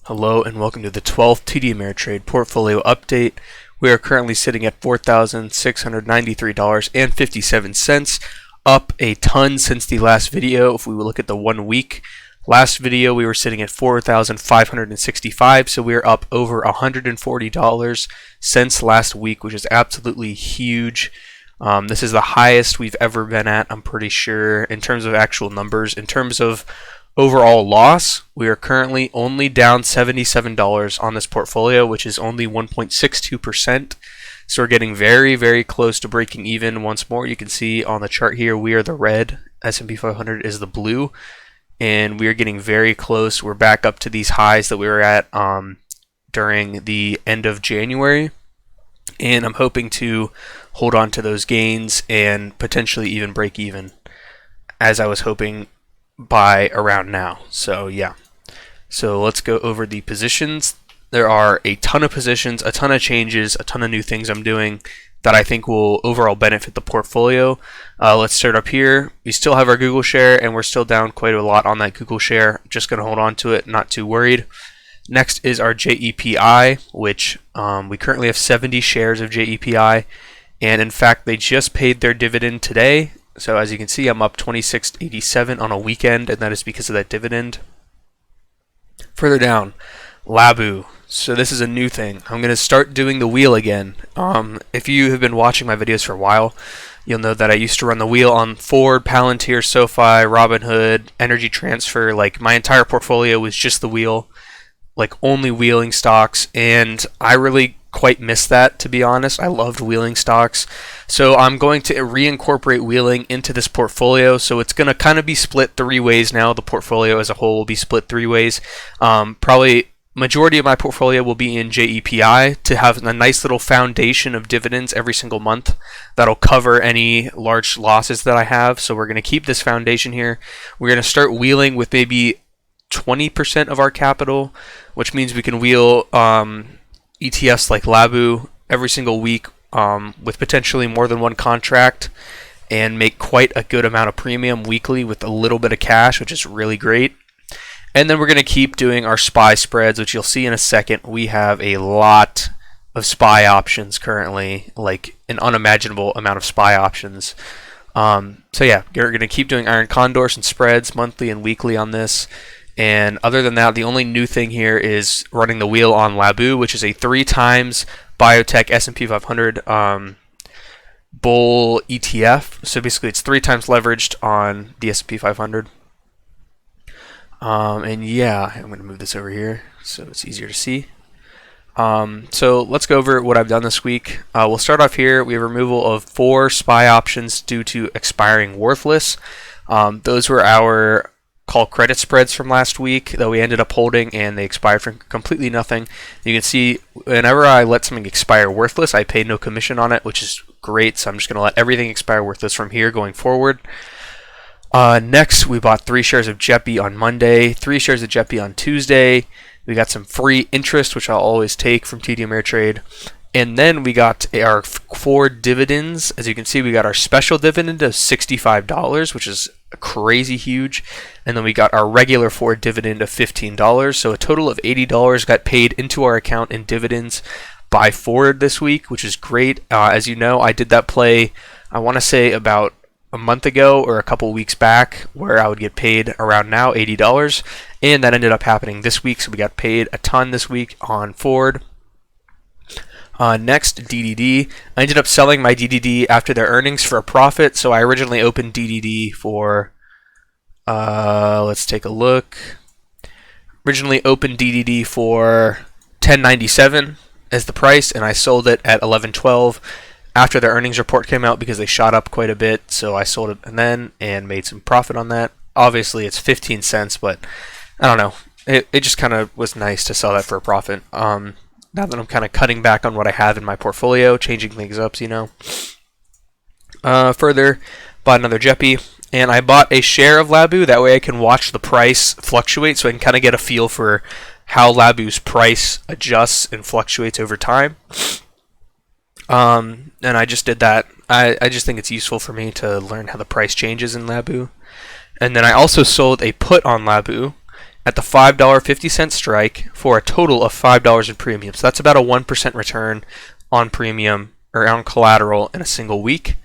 Hello and welcome to the 12th TD Ameritrade Portfolio Update. We are currently sitting at $4,693.57, up a ton since the last video. If we look at the 1 week, last video we were sitting at $4,565, so we are up over $140 since last week, which is absolutely huge. This is the highest we've ever been at, I'm pretty sure, in terms of actual numbers. In terms of overall loss, we are currently only down $77 on this portfolio, which is only 1.62%. So we're getting very, very close to breaking even once more. You can see on the chart here, we are the red, S&P 500 is the blue, and we are getting very close. We're back up to these highs that we were at during the end of January, and I'm hoping to hold on to those gains and potentially even break even, as I was hoping by around now. So yeah, so let's go over the positions. There are a ton of positions, a ton of changes, a ton of new things I'm doing that I think will overall benefit the portfolio. Let's start up here. We still have our Google share and we're still down quite a lot on that Google share. Just going to hold on to it, not too worried. Next is our JEPI, which we currently have 70 shares of JEPI, and in fact they just paid their dividend today. So as you can see, I'm up 26.87 on a weekend, and that is because of that dividend. Further down, LABU. So this is a new thing. I'm going to start doing the wheel again. If you have been watching my videos for a while, you'll know that I used to run the wheel on Ford, Palantir, SoFi, Robinhood, Energy Transfer. Like, my entire portfolio was just the wheel, like only wheeling stocks, and I really quite missed that, to be honest. I loved wheeling stocks, so I'm going to reincorporate wheeling into this portfolio. So it's going to kind of be split 3 ways now. The portfolio as a whole will be split 3 ways. Probably majority of my portfolio will be in JEPI to have a nice little foundation of dividends every single month that'll cover any large losses that I have. So we're going to keep this foundation here. We're going to start wheeling with maybe 20% of our capital, which means we can wheel ETFs like LABU every single week with potentially more than one contract and make quite a good amount of premium weekly with a little bit of cash, which is really great. And then we're going to keep doing our SPY spreads, which you'll see in a second. We have a lot of SPY options currently, like an unimaginable amount of SPY options. So yeah, we're going to keep doing iron condors and spreads monthly and weekly on this. And other than that, the only new thing here is running the wheel on LABU, which is a 3 times biotech S&P 500 bull ETF. So basically, it's 3 times leveraged on the S&P 500. And yeah, I'm going to move this over here so it's easier to see. So let's go over what I've done this week. We'll start off here. We have removal of 4 SPY options due to expiring worthless. Those were our call credit spreads from last week that we ended up holding, and they expired for completely nothing. You can see whenever I let something expire worthless, I pay no commission on it, which is great. So I'm just going to let everything expire worthless from here going forward. Next, we bought 3 shares of JEPI on Monday, 3 shares of JEPI on Tuesday. We got some free interest, which I'll always take from TD Ameritrade. And then we got our 4 dividends. As you can see, we got our special dividend of $65, which is crazy huge. And then we got our regular Ford dividend of $15. So a total of $80 got paid into our account in dividends by Ford this week, which is great. As you know, I did that play, I want to say about a month ago or a couple weeks back, where I would get paid around now $80. And that ended up happening this week. So we got paid a ton this week on Ford. Next, DDD. I ended up selling my DDD after their earnings for a profit. So I originally opened DDD for, let's take a look. Originally opened DDD for $10.97 as the price, and I sold it at $11.12 after their earnings report came out because they shot up quite a bit. So I sold it and made some profit on that. Obviously, it's 15 cents, but I don't know. It just kind of was nice to sell that for a profit. Now that I'm kind of cutting back on what I have in my portfolio, changing things up, you know. Further, bought another JEPI, and I bought a share of LABU. That way I can watch the price fluctuate, so I can kind of get a feel for how LABU's price adjusts and fluctuates over time. And I just did that. I just think it's useful for me to learn how the price changes in LABU. And then I also sold a put on LABU, at the $5.50 strike for a total of $5 in premium. So that's about a 1% return on premium or on collateral in a single week.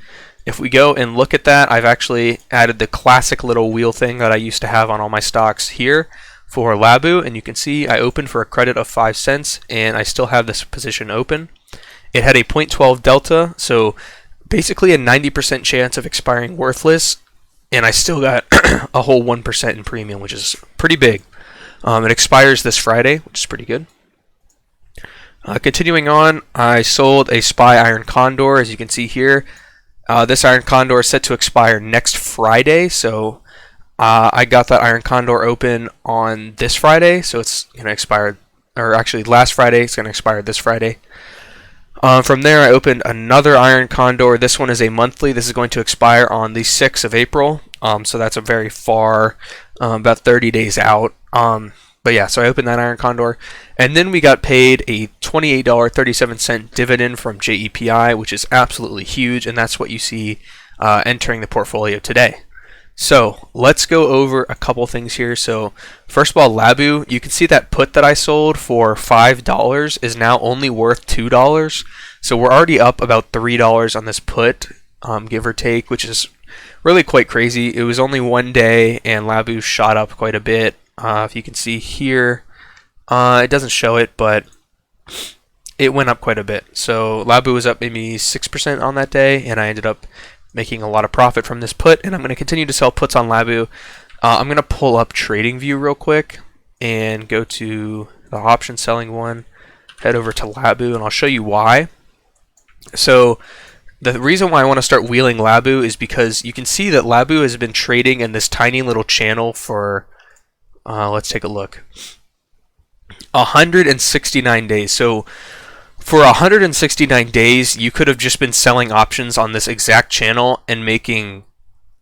If we go and look at that, I've actually added the classic little wheel thing that I used to have on all my stocks here for LABU, and you can see I opened for a credit of 5 cents and I still have this position open. It had a 0.12 delta, so basically a 90% chance of expiring worthless, and I still got a whole 1% in premium, which is pretty big. It expires this Friday, which is pretty good. Continuing on, I sold a SPY iron condor, as you can see here. This iron condor is set to expire next Friday, so I got that iron condor open on this Friday, so it's going to expire, or actually last Friday, it's going to expire this Friday. From there, I opened another iron condor. This one is a monthly. This is going to expire on the 6th of April, so that's a very far, about 30 days out. But yeah, so I opened that iron condor, and then we got paid a $28.37 dividend from JEPI, which is absolutely huge, and that's what you see entering the portfolio today. So let's go over a couple things here. So first of all, LABU, you can see that put that I sold for $5 is now only worth $2. So we're already up about $3 on this put, give or take, which is really quite crazy. It was only one day, and LABU shot up quite a bit. If you can see here, it doesn't show it, but it went up quite a bit. So LABU was up maybe 6% on that day, and I ended up making a lot of profit from this put, and I'm going to continue to sell puts on LABU. I'm going to pull up TradingView real quick and go to the option selling one, head over to LABU, and I'll show you why. So the reason why I want to start wheeling LABU is because you can see that LABU has been trading in this tiny little channel for let's take a look. 169 days. So for 169 days, you could have just been selling options on this exact channel and making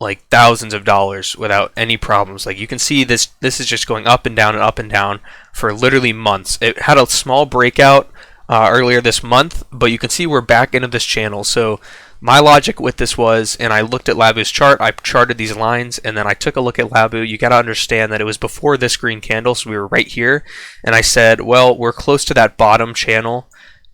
like thousands of dollars without any problems. Like you can see this is just going up and down for literally months. It had a small breakout earlier this month, but you can see we're back into this channel. So my logic with this was, and I looked at LABU's chart, I charted these lines, and then I took a look at LABU. You got to understand that it was before this green candle, so we were right here, and I said, well, we're close to that bottom channel,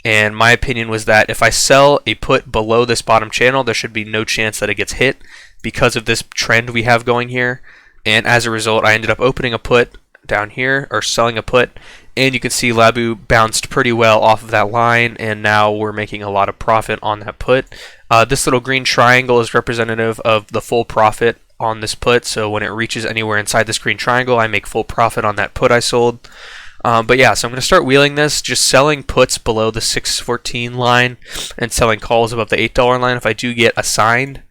and my opinion was that if I sell a put below this bottom channel, there should be no chance that it gets hit because of this trend we have going here, and as a result, I ended up opening a put down here, or selling a put, and you can see LABU bounced pretty well off of that line, and now we're making a lot of profit on that put. This little green triangle is representative of the full profit on this put, so when it reaches anywhere inside this green triangle, I make full profit on that put I sold. But yeah, so I'm going to start wheeling this, just selling puts below the 614 line and selling calls above the $8 line if I do get assigned.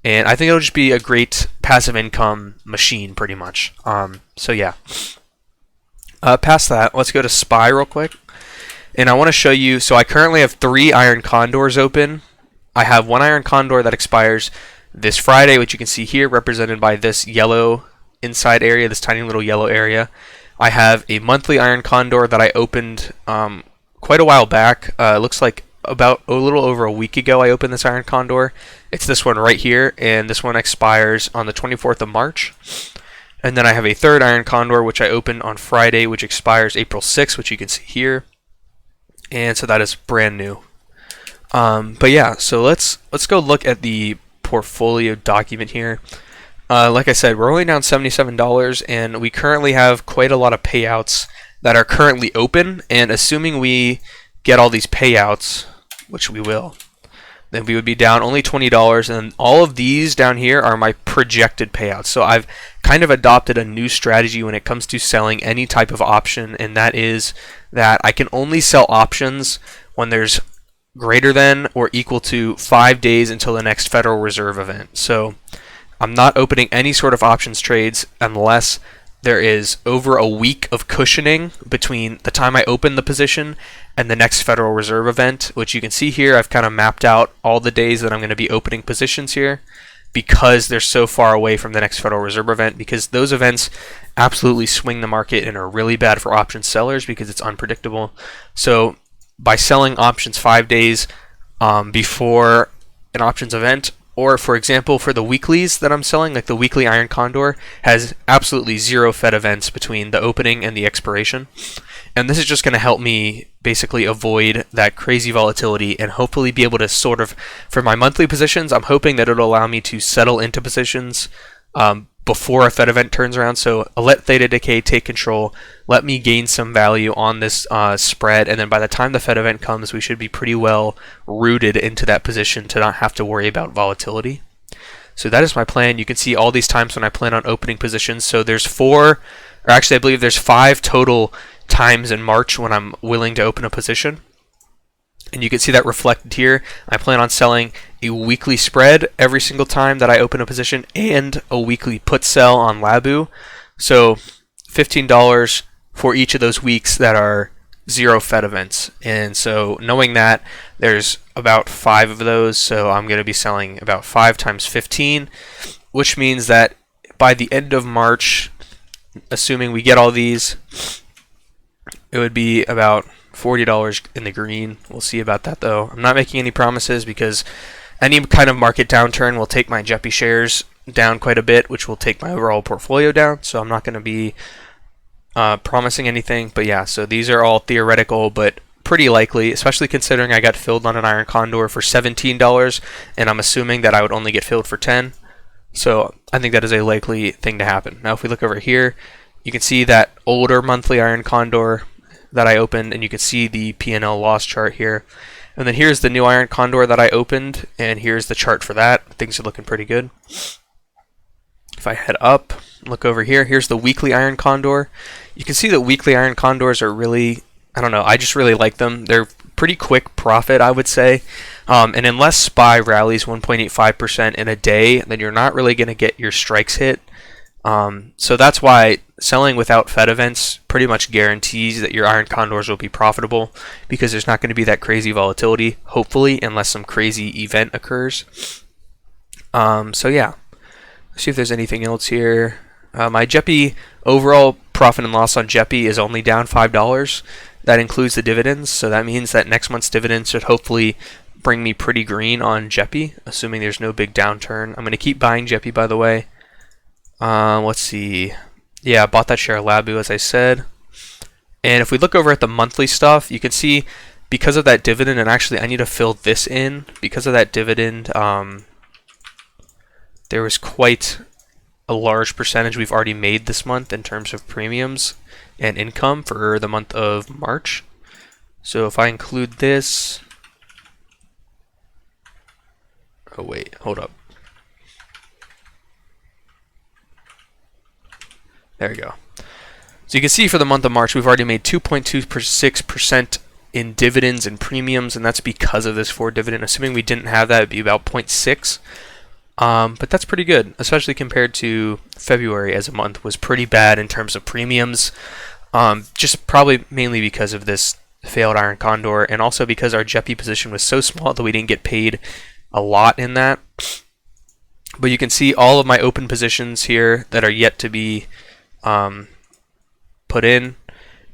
And I think it'll just be a great passive income machine, pretty much. So yeah. Past that, let's go to SPY real quick. And I want to show you, so I currently have 3 iron condors open. I have 1 iron condor that expires this Friday, which you can see here represented by this yellow inside area, this tiny little yellow area. I have a monthly iron condor that I opened quite a while back. It looks like about a little over a week ago I opened this iron condor. It's this one right here, and this one expires on the 24th of March. And then I have a 3rd iron condor, which I opened on Friday, which expires April 6th, which you can see here. And so that is brand new. But yeah, so let's go look at the portfolio document here. Like I said, we're only down $77, and we currently have quite a lot of payouts that are currently open. And assuming we get all these payouts, which we will, then we would be down only $20. And all of these down here are my projected payouts. So I've kind of adopted a new strategy when it comes to selling any type of option, and that is that I can only sell options when there's greater than or equal to 5 days until the next Federal Reserve event. So I'm not opening any sort of options trades unless there is over a week of cushioning between the time I open the position and the next Federal Reserve event, which you can see here. I've kind of mapped out all the days that I'm going to be opening positions here because they're so far away from the next Federal Reserve event, because those events absolutely swing the market and are really bad for option sellers because it's unpredictable. So by selling options 5 days before an options event, Or for example, for the weeklies that I'm selling, like the weekly iron condor has absolutely zero Fed events between the opening and the expiration. And this is just going to help me basically avoid that crazy volatility and hopefully be able to sort of, for my monthly positions, I'm hoping that it'll allow me to settle into positions before a Fed event turns around. So I'll let theta decay take control, let me gain some value on this spread, and then by the time the Fed event comes, we should be pretty well rooted into that position to not have to worry about volatility. So that is my plan. You can see all these times when I plan on opening positions. So there's I believe there's 5 total times in March when I'm willing to open a position. And you can see that reflected here. I plan on selling a weekly spread every single time that I open a position and a weekly put sell on LABU. So $15 for each of those weeks that are zero Fed events. And so knowing that there's about 5 of those, so I'm going to be selling about 5 times 15, which means that by the end of March, assuming we get all these, it would be about $40 in the green. We'll see about that though. I'm not making any promises because any kind of market downturn will take my JEPI shares down quite a bit, which will take my overall portfolio down. So I'm not going to be promising anything. But yeah, so these are all theoretical, but pretty likely, especially considering I got filled on an iron condor for $17, and I'm assuming that I would only get filled for 10. So I think that is a likely thing to happen. Now, if we look over here, you can see that older monthly iron condor that I opened, and you can see the P&L loss chart here. And then here's the new iron condor that I opened, and here's the chart for that. Things are looking pretty good. If I head up, look over here, here's the weekly iron condor. You can see that weekly iron condors are really, I don't know, I just really like them. They're pretty quick profit, I would say. And unless SPY rallies 1.85% in a day, then you're not really going to get your strikes hit. So that's why selling without Fed events pretty much guarantees that your iron condors will be profitable, because there's not going to be that crazy volatility, hopefully, unless some crazy event occurs. So yeah, let's see if there's anything else here. My JEPI overall profit and loss on JEPI is only down $5. That includes the dividends, so that means that next month's dividends should hopefully bring me pretty green on JEPI, assuming there's no big downturn. I'm going to keep buying JEPI, by the way. Let's see. Yeah, I bought that share of LABU, as I said. And if we look over at the monthly stuff, you can see because of that dividend, and actually I need to fill this in, because of that dividend, there was quite a large percentage we've already made this month in terms of premiums and income for the month of March. So if I include this, oh wait, hold up. There we go. So you can see for the month of March, we've already made 2.26% in dividends and premiums, and that's because of this forward dividend. Assuming we didn't have that, it'd be about 0.6. But that's pretty good, especially compared to February as a month was pretty bad in terms of premiums. Just probably mainly because of this failed iron condor, and also because our JEPI position was so small that we didn't get paid a lot in that. But you can see all of my open positions here that are yet to be put in,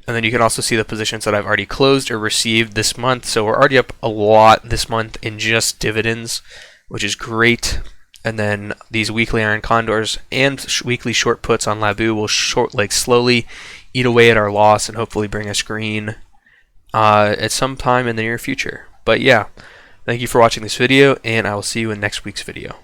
and then you can also see the positions that I've already closed or received this month. So we're already up a lot this month in just dividends, which is great. And then these weekly iron condors and weekly short puts on LABU will slowly eat away at our loss and hopefully bring us green at some time in the near future. But yeah, thank you for watching this video, and I will see you in next week's video.